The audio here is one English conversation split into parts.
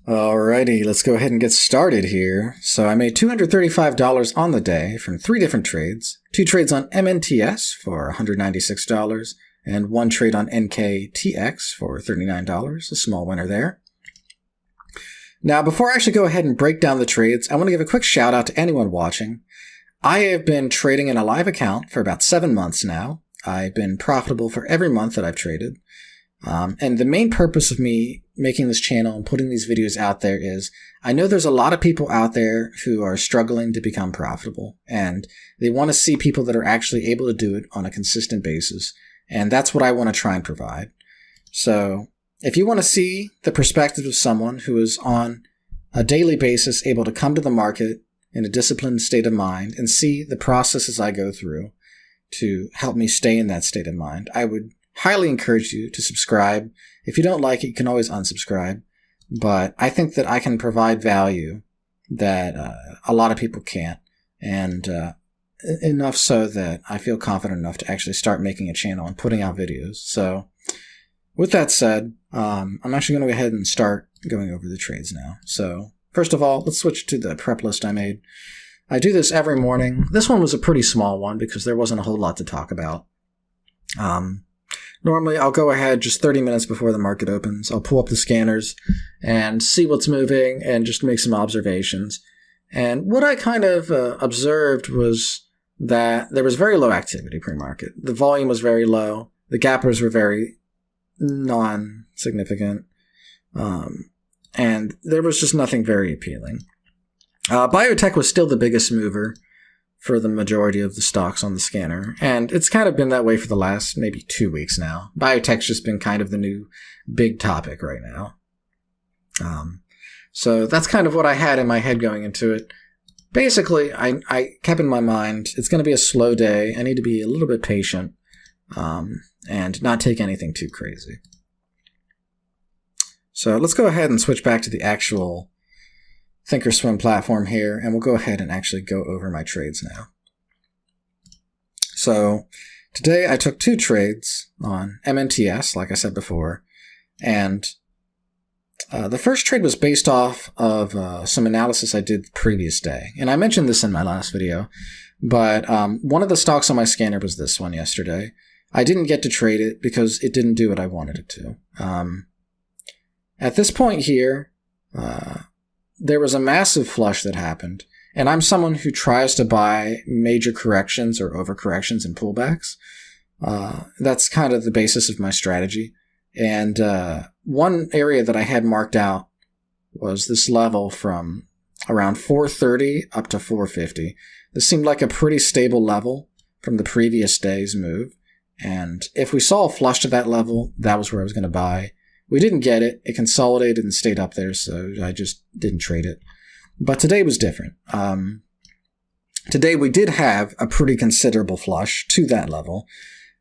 Alrighty, let's go ahead and get started here. So I made $235 on the day from 3 different trades. 2 trades on MNTS for $196 and 1 trade on NKTX for $39, a small winner there. Now, before I actually go ahead and break down the trades, I want to give a quick shout out to anyone watching. I have been trading in a live account for about 7 months now. I've been profitable for every month that I've traded. And the main purpose of me making this channel and putting these videos out there is I know there's a lot of people out there who are struggling to become profitable, and they want to see people that are actually able to do it on a consistent basis. And that's what I want to try and provide. So if you want to see the perspective of someone who is on a daily basis able to come to the market in a disciplined state of mind and see the processes I go through to help me stay in that state of mind, I would highly encourage you to subscribe. If you don't like it, you can always unsubscribe. But I think that I can provide value that a lot of people can't. And enough so that I feel confident enough to actually start making a channel and putting out videos. So with that said, I'm actually going to go ahead and start going over the trades now. So first of all, let's switch to the prep list I made. I do this every morning. This one was a pretty small one because there wasn't a whole lot to talk about. Normally, I'll go ahead just 30 minutes before the market opens. I'll pull up the scanners and see what's moving and just make some observations. And what I kind of observed was that there was very low activity pre-market. The volume was very low. The gappers were very non-significant. And there was just nothing very appealing. Biotech was still the biggest mover for the majority of the stocks on the scanner. And it's kind of been that way for the last maybe 2 weeks now. Biotech's just been kind of the new big topic right now. So that's kind of what I had in my head going into it. Basically, I kept in my mind, it's going to be a slow day. I need to be a little bit patient and not take anything too crazy. So let's go ahead and switch back to the actual Thinkorswim platform here, and we'll go ahead and actually go over my trades now. So today I took 2 trades on MNTS, like I said before, and the first trade was based off of some analysis I did the previous day. And I mentioned this in my last video, but one of the stocks on my scanner was this one yesterday. I didn't get to trade it because it didn't do what I wanted it to. At this point here, there was a massive flush that happened, and I'm someone who tries to buy major corrections or overcorrections and pullbacks. That's kind of the basis of my strategy. And one area that I had marked out was this level from around 430 up to 450. This seemed like a pretty stable level from the previous day's move. And if we saw a flush to that level, that was where I was going to buy. We didn't get it. It consolidated and stayed up there, so I just didn't trade it. But today was different. Today we did have a pretty considerable flush to that level,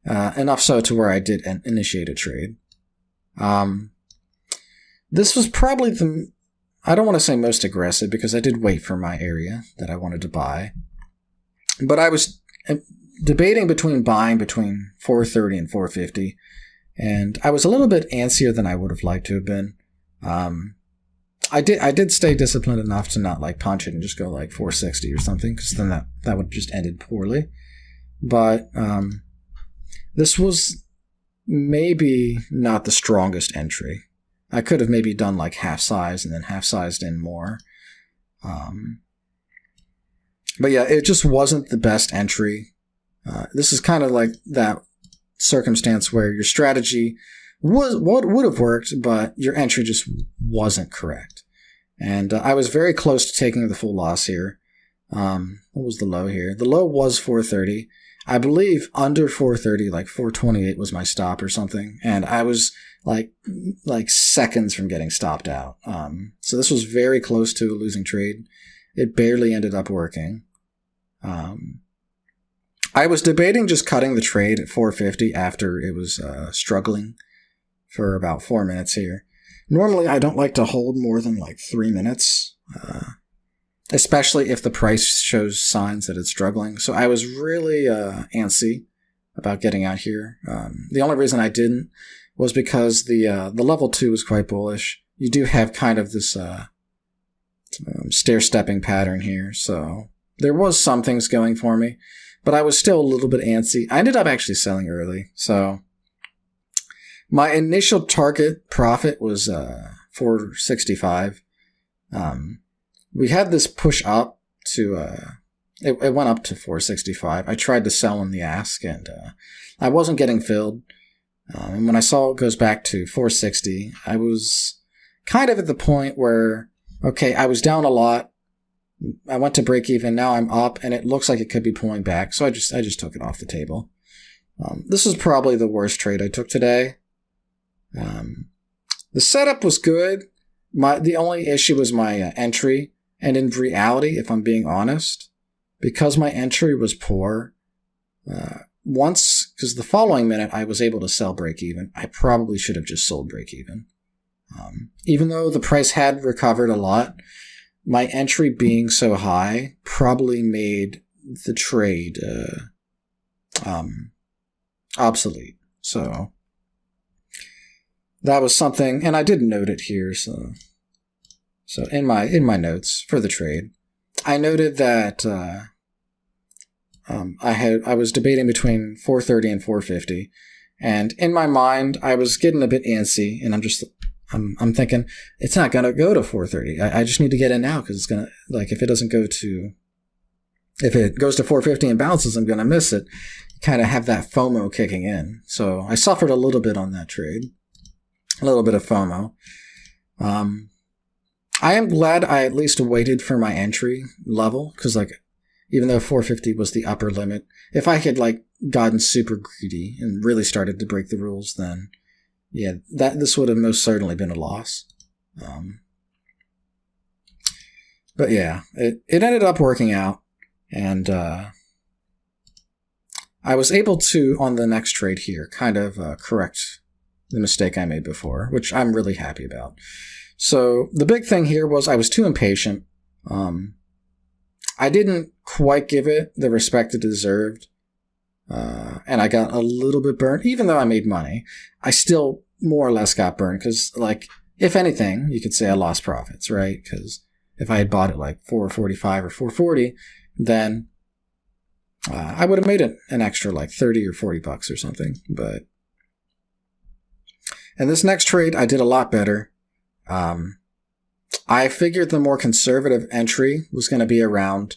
enough so to where I did initiate a trade. This was probably I don't want to say most aggressive because I did wait for my area that I wanted to buy. But I was debating between buying between 430 and 450. And I was a little bit antsier than I would have liked to have been. I did stay disciplined enough to not like punch it and just go like 460 or something, because then that would have just ended poorly. But this was maybe not the strongest entry. I could have maybe done like half size and then half sized in more. But yeah, it just wasn't the best entry. This is kind of like that circumstance where your strategy would have worked, but your entry just wasn't correct. And I was very close to taking the full loss here. What was the low here? The low was 430. I believe under 430, like 428 was my stop or something. And I was like seconds from getting stopped out. So this was very close to a losing trade. It barely ended up working. I was debating just cutting the trade at 450 after it was struggling for about 4 minutes here. Normally, I don't like to hold more than like 3 minutes, especially if the price shows signs that it's struggling. So I was really antsy about getting out here. The only reason I didn't was because the level 2 was quite bullish, you do have kind of this stair-stepping pattern here, so there was some things going for me, but I was still a little bit antsy. I ended up actually selling early, so my initial target profit was 465. We had this push up to it went up to 465. I tried to sell in the ask, and I wasn't getting filled. And when I saw it goes back to 460, I was kind of at the point where, okay, I was down a lot. I went to break even. Now I'm up, and it looks like it could be pulling back. So I just took it off the table. This is probably the worst trade I took today. The setup was good. The only issue was my entry. And in reality, if I'm being honest, because my entry was poor, because the following minute I was able to sell break even, I probably should have just sold break even. Even though the price had recovered a lot, my entry being so high probably made the trade obsolete. So that was something, and I didn't note it here. So in my notes for the trade, I noted that I was debating between 430 and 450, and in my mind I was getting a bit antsy, and I'm thinking it's not gonna go to 430. I just need to get in now because it's gonna, like, if it goes to 450 and bounces, I'm gonna miss it. Kind of have that FOMO kicking in. So I suffered a little bit on that trade, a little bit of FOMO. I am glad I at least waited for my entry level, because, like, even though 450 was the upper limit, if I had, like, gotten super greedy and really started to break the rules, then yeah, this would have most certainly been a loss. But yeah, it ended up working out, and I was able to, on the next trade here, kind of correct the mistake I made before, which I'm really happy about. So the big thing here was I was too impatient. I didn't quite give it the respect it deserved, and I got a little bit burnt. Even though I made money, I still more or less got burned because, like, if anything, you could say I lost profits, right? Because if I had bought it like 445 or 440, then I would have made it an extra like 30 or 40 bucks or something. But in this next trade, I did a lot better. I figured the more conservative entry was going to be around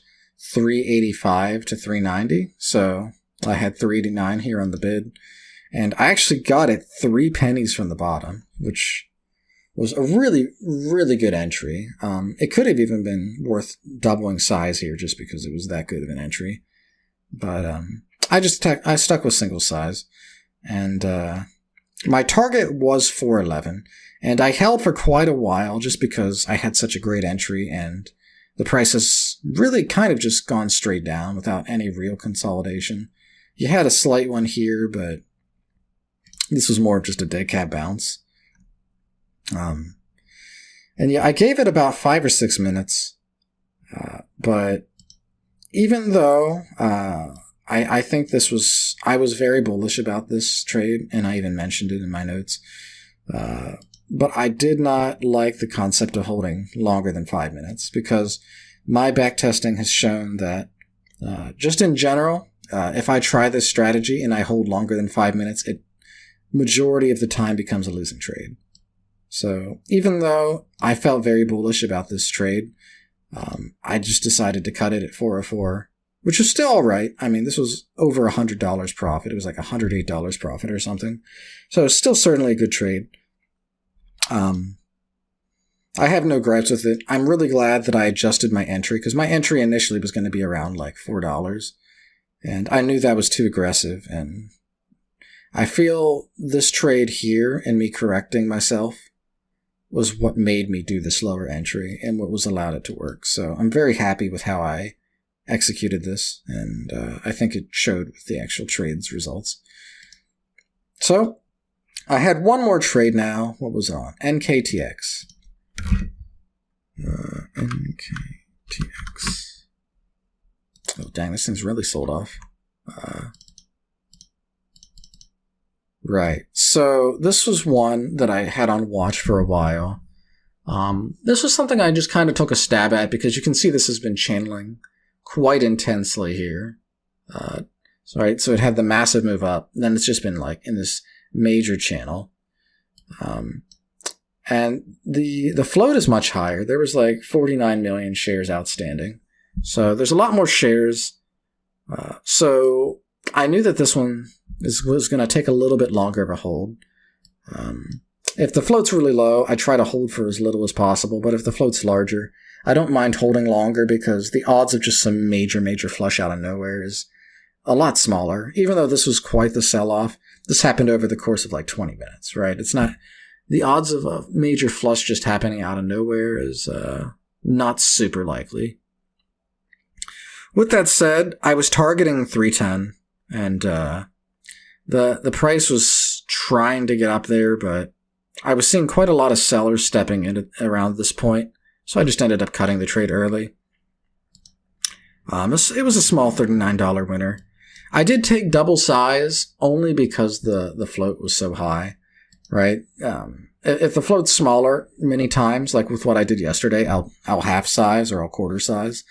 385 to 390. So I had 389 here on the bid, and I actually got it 3 pennies from the bottom, which was a really, really good entry. It could have even been worth doubling size here just because it was that good of an entry. But I stuck with single size, and my target was 411. And I held for quite a while just because I had such a great entry, and the price has really kind of just gone straight down without any real consolidation. You had a slight one here, but this was more of just a dead cat bounce. And yeah, I gave it about 5 or 6 minutes. But even though I think I was very bullish about this trade, and I even mentioned it in my notes. But I did not like the concept of holding longer than 5 minutes, because my backtesting has shown that just in general, if I try this strategy and I hold longer than 5 minutes, it majority of the time becomes a losing trade. So even though I felt very bullish about this trade, I just decided to cut it at 404, which was still all right. I mean, this was over $100 profit. It was like $108 profit or something. So it's still certainly a good trade. I have no gripes with it. I'm really glad that I adjusted my entry, because my entry initially was going to be around like $4, and I knew that was too aggressive, and I feel this trade here and me correcting myself was what made me do the slower entry and what was allowed it to work. So I'm very happy with how I executed this, and I think it showed with the actual trade's results. So I had one more trade now. What was it on? NKTX. NKTX. Oh, dang, this thing's really sold off. Right. So this was one that I had on watch for a while. This was something I just kind of took a stab at because you can see this has been channeling quite intensely here. So it had the massive move up, then it's just been like in this major channel. And the float is much higher. There was like 49 million shares outstanding. So there's a lot more shares. So I knew that this one was going to take a little bit longer of a hold. If the float's really low, I try to hold for as little as possible. But if the float's larger, I don't mind holding longer because the odds of just some major flush out of nowhere is a lot smaller. Even though this was quite the sell-off, this happened over the course of like 20 minutes, right? It's not... The odds of a major flush just happening out of nowhere is not super likely. With that said, I was targeting 310, and the price was trying to get up there, but I was seeing quite a lot of sellers stepping in around this point, so I just ended up cutting the trade early. It was a small $39 winner. I did take double size only because the float was so high, right? If the float's smaller many times, like with what I did yesterday, I'll half size or I'll quarter size.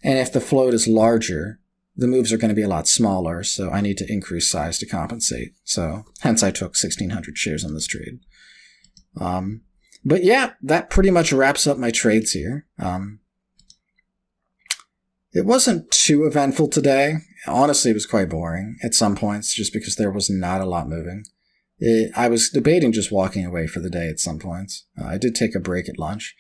And if the float is larger, the moves are going to be a lot smaller, so I need to increase size to compensate. So hence I took 1,600 shares on this trade. But yeah, that pretty much wraps up my trades here. It wasn't too eventful today. Honestly, it was quite boring at some points just because there was not a lot moving. I was debating just walking away for the day at some points. I did take a break at lunch.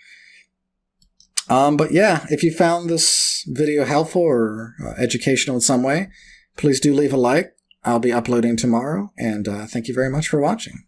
But yeah, if you found this video helpful or educational in some way, please do leave a like. I'll be uploading tomorrow, and thank you very much for watching.